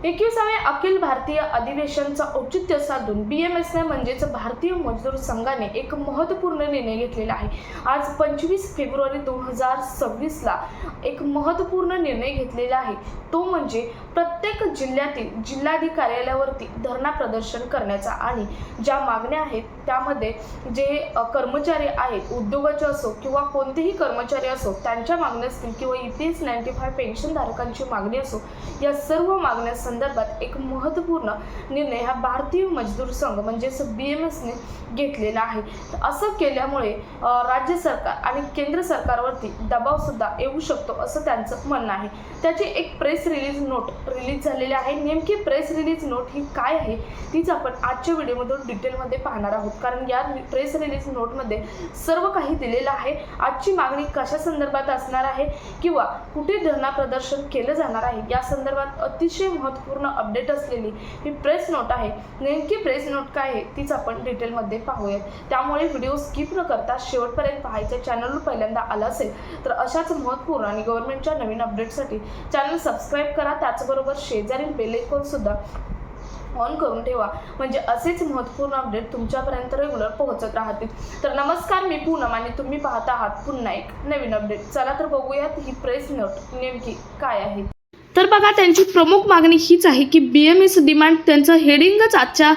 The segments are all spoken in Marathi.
21व्या अखिल भारतीय अधिवेशनचा औचित्य साधून BMSने म्हणजेच भारतीय मजदूर संघाने एक महत्त्वपूर्ण निर्णय घेतलेला आहे। आज 25 फेब्रुवारी 2026 ला एक महत्त्वपूर्ण निर्णय घेतलेला आहे। तो म्हणजे प्रत्येक जिल्ह्यातील जिल्हाधिकारी कार्यालयावरती धरणा प्रदर्शन करण्याचा आणि ज्या मागण्या आहेत त्यामध्ये जे कर्मचारी आहेत, उद्योगाचे असो किंवा कोणतेही कर्मचारी असो, त्यांच्या मागण्या असतील किंवा EPS 95 पेन्शन धारकांची मागणी असो, या सर्व मागण्या संदर्भात एक महत्त्वपूर्ण निर्णय हा भारतीय मजदूर संघ म्हणजेच BMSने घेतलेला आहे। असं केल्यामुळे राज्य सरकार आणि केंद्र सरकारवरती दबाव सुद्धा येऊ शकतो असं त्यांचं म्हणणं आहे। त्याची एक प्रेस रिलीज नोट रिलीज झालेली आहे। नेमकी प्रेस रिलीज नोट ही काय आहे तीच आपण आजच्या व्हिडिओमधून डिटेलमध्ये पाहणार आहोत, कारण या प्रेस रिलीज नोटमध्ये सर्व काही दिलेलं आहे। आजची मागणी कशा संदर्भात असणार आहे किंवा कुठे धरणा प्रदर्शन केलं जाणार आहे या संदर्भात अतिशय महत्त्वपूर्ण अपडेट असलेली ही प्रेस नोट आहे। नेमकी प्रेस नोट काय आहे तीच आपण डिटेलमध्ये पाहूया, त्यामुळे व्हिडिओ स्किप न करता शेवटपर्यंत पाहायचे। चॅनलवर पहिल्यांदा आला असेल तर अशाच महत्त्वपूर्ण आणि गव्हर्नमेंटच्या नवीन अपडेटसाठी चॅनल सबस्क्राईब करा, त्याचबरोबर शेजारील बेल आयकॉन सुद्धा ऑन करून ठेवा, म्हणजे असेच महत्त्वपूर्ण अपडेट तुमच्यापर्यंत रेग्युलर पोहोचत राहतील। तर नमस्कार, मी पूनम आणि तुम्ही पाहत आहात पुन्हा एक नवीन अपडेट। चला तर बघूयात ही प्रेस नोट नेमकी काय आहे। तर बघा, त्यांची प्रमुख मागणी हीच आहे की BMS डिमांड, त्यांचं हेडिंगच आजच्या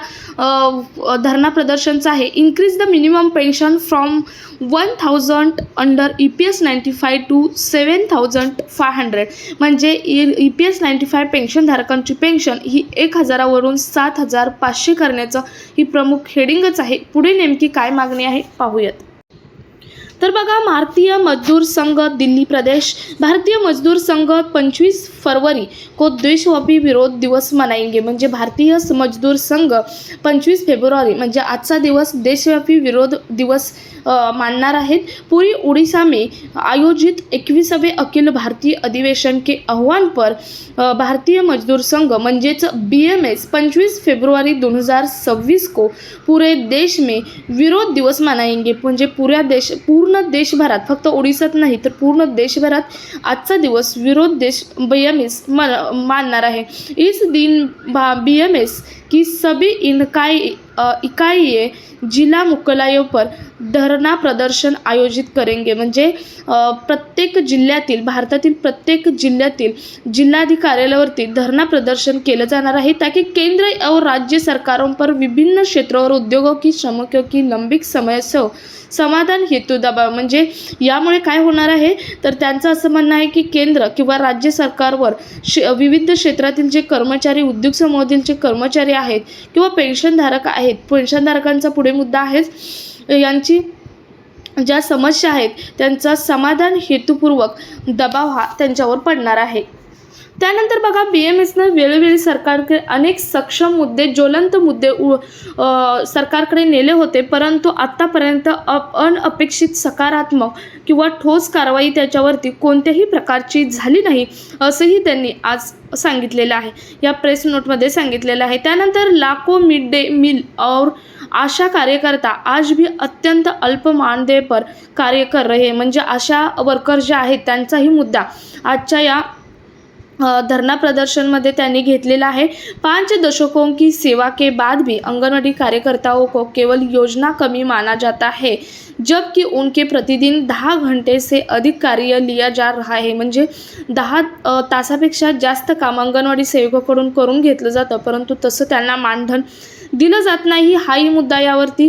धरणा प्रदर्शनचं आहे, increase the minimum pension from 1000 under EPS 95 to 7500। म्हणजे EPS 95 पेन्शनधारकांची पेन्शन ही 1000 वरून 7500 करण्याचं ही प्रमुख हेडिंगच आहे। पुढे नेमकी काय मागणी आहे पाहूयात। तर बघा, भारतीय मजदूर संघ दिल्ली प्रदेश, भारतीय मजदूर संघ 25 फरवरी को देशव्यापी विरोध दिवस मनाएंगे। म्हणजे भारतीय मजदूर संघ 25 फेब्रुवारी म्हणजे आजचा दिवस देशव्यापी विरोध दिवस मानणार आहेत। पूरी उड़ीसा में आयोजित 21वें अखिल भारतीय अधिवेशन के आह्वान पर भारतीय मजदूर संघ म्हणजेच BMS 25 फेब्रुवारी 2026 को पूरे देश में विरोध दिवस मनाएंगे। म्हणजे पूर्ण देशभरात, फक्त ओडिसात नाही तर पूर्ण देशभरात आजचा दिवस विरोध BMS मानणार आहे। इस दिन BMS की सभी इकाइयाँ जिला मुख्यालयों पर धरना प्रदर्शन आयोजित करेंगे। म्हणजे प्रत्येक जिल्ह्यातील, भारतातील प्रत्येक जिल्ह्यातील जिल्हाधिकारी कार्यालयावरती धरना प्रदर्शन केलं जाणार आहे, ताकि केंद्र और राज्य सरकारों पर विभिन्न क्षेत्रों और उद्योगों की श्रमिकों की लंबित समस्याओं समाधान हेतु दबाव। म्हणजे यामुळे काय होणार आहे तर त्यांचं असं म्हणणं आहे की केंद्र किंवा राज्य सरकारवर विविध क्षेत्रातील जे कर्मचारी, उद्योग समूहातील जे कर्मचारी आहेत किंवा पेन्शनधारक आहेत, पेन्शनधारकांचा पुढे मुद्दा आहे, यांची ज्या समस्या आहेत त्यांचा समाधान हेतुपूर्वक दबाव हा त्यांच्यावर पडणार आहे। त्यानंतर बघा, BMSने वेळोवेळी सरकारकडे अनेक सक्षम मुद्दे, ज्वलंत मुद्दे सरकारकडे नेले होते, परंतु आत्तापर्यंत अनपेक्षित सकारात्मक किंवा ठोस कारवाई त्याच्यावरती कोणत्याही प्रकारची झाली नाही असंही त्यांनी आज सांगितलेलं आहे, या प्रेस नोटमध्ये सांगितलेलं आहे। त्यानंतर लाखों मिड डे मील और आशा कार्यकर्ता आज भी अत्यंत अल्प मानदेय पर कार्य कर रहे। म्हणजे आशा वर्कर जे आहेत त्यांचाही मुद्दा आजच्या या धरना प्रदर्शन में त्यांनी घेतलेला आहे। 5 दशकों की सेवा के बाद भी आंगनवाड़ी कार्यकर्ताओं को केवल योजना कमी माना जाता है, जबकि उनके प्रतिदिन 10 घंटे से अधिक कार्य लिया जा रहा है। म्हणजे 10 तासापेक्षा जास्त काम अंगणवाडी सेवकाकडून करून घेतलं जातं, परंतु तसं त्यांना मानधन दिलं जात नाही, हाही मुद्दा यावरती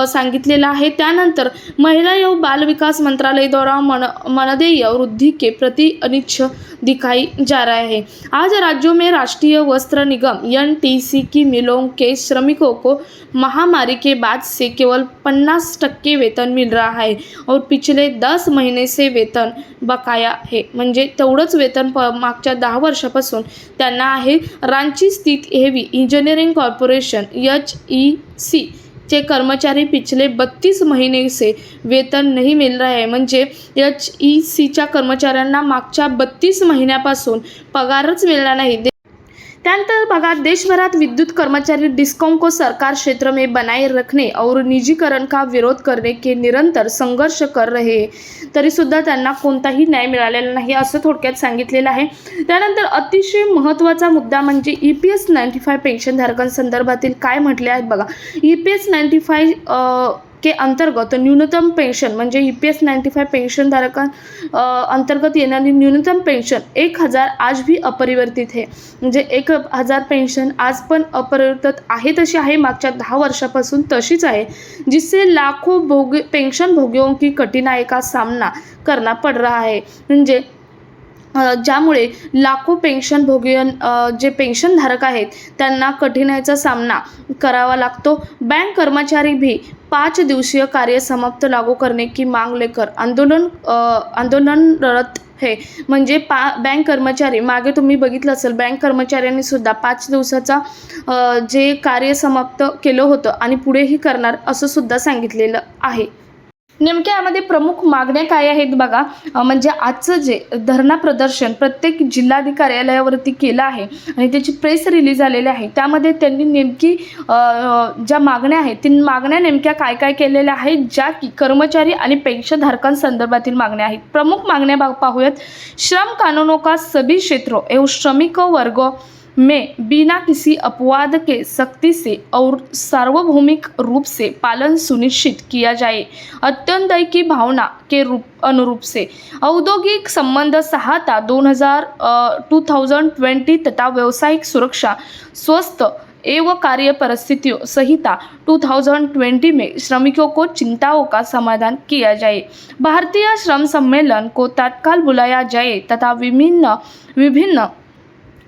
सांगितलेला आहे। त्यानंतर महिला एवं बाल विकास मंत्रालय द्वारा मानदेय वृद्धि के प्रति अनिच्छा दिखाई जा रहा है। आज राज्यों में राष्ट्रीय वस्त्र निगम NTC की मिलों के श्रमिकों को महामारी के बाद से केवल 50% वेतन मिल रहा है और पिछले 10 महीने से वेतन बकाया है। म्हणजे तेवढंच वेतन मागच्या 10 वर्षापासून त्यांना आहे। रांची स्थित हेवी इंजीनियरिंग कॉर्पोरेशन HEC के कर्मचारी पिछले 32 महीने से वेतन नहीं मिल रहा है। म्हणजे HECच्या कर्मचाऱ्यांना मागच्या 32 महिन्यापासून पगारच मिळणार नाही। त्यानंतर बघा, देशभरात विद्युत कर्मचारी डिस्कॉम को सरकार क्षेत्र में बनाए रखने और निजीकरण का विरोध करने के निरंतर संघर्ष कर रहे, तरी सुद्धा त्यांना कोणताही न्याय मिळालेला नाही असं थोडक्यात सांगितलेलं आहे. त्यानंतर अतिशय महत्त्वाचा मुद्दा म्हणजे EPS 95 पेन्शनधारकांसंदर्भातील काय म्हटले आहेत बघा. EPS 95 के अंतर्गत न्यूनतम पेंशन म्हणजे EPS 95 पेंशनधारकां अंतर्गत येणारी न्यूनतम पेंशन 1000 आज भी अपरिवर्तित है. म्हणजे 1000 पेंशन आज पण अपरिवर्तित आहे, तशी आहे, मागच्या 10 वर्षापासून तशीच आहे, जिससे लाखों पेंशन भोगियों की कठिनाई का सामना करना पड़ रहा है. म्हणजे ज्यामुळे लाखो पेन्शन भोगी जे पेन्शनधारक आहेत त्यांना कठिनाईचा सामना करावा लागतो. बैंक कर्मचारी भी 5 दिवसीय कार्य समाप्त लागू करने की मांग लेकर आंदोलनरत है. म्हणजे बँक कर्मचारी, मागे तुम्ही बघितलं असेल, बँक कर्मचाऱ्यांनी सुद्धा 5 दिवसाचा जे कार्य समाप्त केलं होतं आणि पुढेही करणार असं सुद्धा सांगितलेलं आहे. नेमक्या यामध्ये प्रमुख मागण्या काय आहेत बघा. म्हणजे आजचं जे धरणा प्रदर्शन प्रत्येक जिल्हाधिकारी कार्यालयावरती केलं आहे आणि त्याची प्रेस रिलीज झालेली आहे. त्यामध्ये त्यांनी नेमकी ज्या मागण्या आहेत ती मागण्या नेमक्या काय काय केलेल्या आहेत, ज्या की कर्मचारी आणि पेन्शनधारकांसंदर्भातील मागण्या आहेत. प्रमुख मागण्या पाहूयात. श्रम कानूनों का सभी क्षेत्रों एवं श्रमिकों वर्गों में बिना किसी अपवाद के सख्ती से और सार्वभौमिक रूप से पालन सुनिश्चित किया जाए. अत्यंतय की भावना के अनुरूप से औद्योगिक संबंध सहायता 2020 तथा व्यावसायिक सुरक्षा स्वस्थ एवं कार्य परिस्थितियों संहिता 2020 में श्रमिकों को चिंताओं का समाधान किया जाए. भारतीय श्रम सम्मेलन को तत्काल बुलाया जाए तथा विभिन्न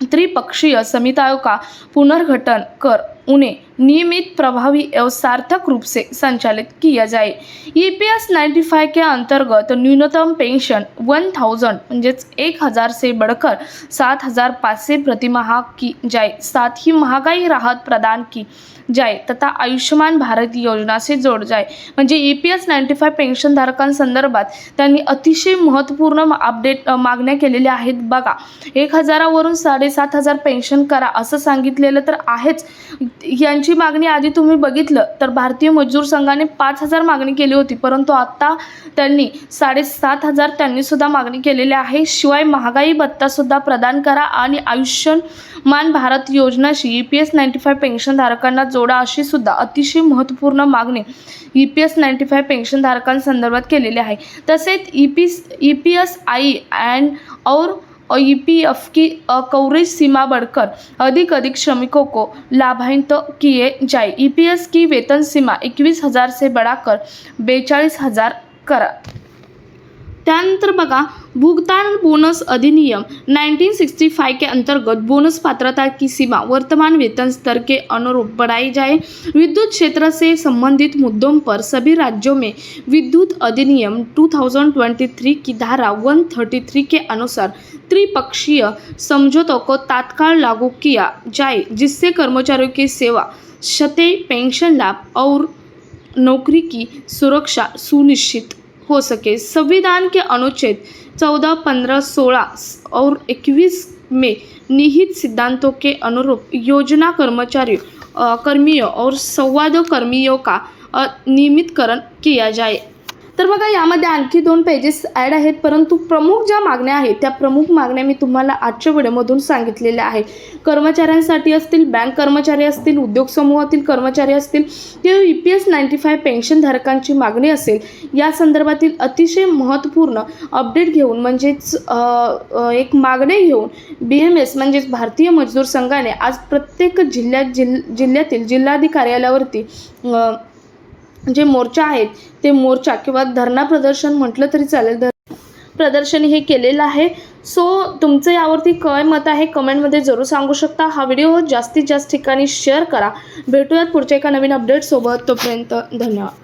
त्रिपक्षीय समितियों का पुनर्गठन कर उन्हें नियमित, प्रभावी एवं सार्थक रूप से संचालित किया जाए. EPS 95 के अंतर्गत न्यूनतम पेंशन 1000 म्हणजे 1000 से बढ़कर 7500 प्रतिमाह की जाए. साथ ही महंगाई राहत प्रदान की जाए तथा आयुष्मान भारत योजना से जोड जाए. म्हणजे EPS 95 पेन्शनधारकांसंदर्भात त्यांनी अतिशय महत्त्वपूर्ण मागण्या केलेल्या आहेत बघा. 1000 वरून 7500 पेन्शन करा असं सांगितलेलं तर आहेच. यांची मागणी आधी तुम्ही बघितलं तर भारतीय मजदूर संघाने 5000 मागणी केली होती, परंतु आता त्यांनी 7500 त्यांनी सुद्धा मागणी केलेली आहे. शिवाय महागाई भत्ता सुद्धा प्रदान करा आणि आयुष्यमान भारत योजनाशी EPS 95 पेन्शनधारकांना जोडा अशी सुद्धा अतिशय महत्त्वपूर्ण मागणी EPS 95 पेन्शनधारकांसंदर्भात केलेली आहे. तसेच EPS और EPF की कवरेज सीमा बढ़कर अधिक श्रमिकों को लाभान्वित किए जाए. EPS की वेतन सीमा 21000 से बढ़ाकर 42000 करा. त्यानंतर बघा, भुगतान बोनस अधिनियम 1965 के अंतर्गत बोनस पात्रता की सीमा वर्तमान वेतन स्तर के अनुरूप बढ़ाई जाए. विद्युत क्षेत्र से संबंधित मुद्दों पर सभी राज्यों में विद्युत अधिनियम 2023 की धारा 133 के अनुसार त्रिपक्षीय समझौतों को तत्काल लागू किया जाए, जिससे कर्मचारियों की सेवा, क्षति, पेंशन लाभ और नौकरी की सुरक्षा सुनिश्चित हो सके. संविधान के अनुच्छेद 14, 15, 16 और 21 में निहित सिद्धांतों के अनुरूप योजना कर्मियों और संवाद कर्मियों का नियमितकरण किया जाए. तर बघा, यामध्ये आणखी 2 पेजेस ॲड आहेत, परंतु प्रमुख ज्या मागण्या आहेत त्या प्रमुख मागण्या मी तुम्हाला आजच्या व्हिडिओमधून सांगितलेल्या आहेत. कर्मचाऱ्यांसाठी असतील, बँक कर्मचारी असतील, उद्योग समूहातील कर्मचारी असतील, किंवा EPS 95 पेन्शनधारकांची मागणी असेल, या संदर्भातील अतिशय महत्त्वपूर्ण अपडेट घेऊन म्हणजेच एक मागणी घेऊन BMS म्हणजेच भारतीय मजदूर संघाने आज प्रत्येक जिल्ह्यातील जिल्हाधिकारी कार्यालयावरती जे मोर्चा आहेत ते मोर्चा किंवा धरणा प्रदर्शन म्हटलं तरी चालेल, प्रदर्शन हे केलेलं आहे. सो तुमचं यावरती काय मत आहे कमेंटमध्ये जरूर सांगू शकता. हा व्हिडिओ जास्तीत जास्त ठिकाणी शेअर करा. भेटूयात पुढच्या एका नवीन अपडेट सोबत. तोपर्यंत धन्यवाद.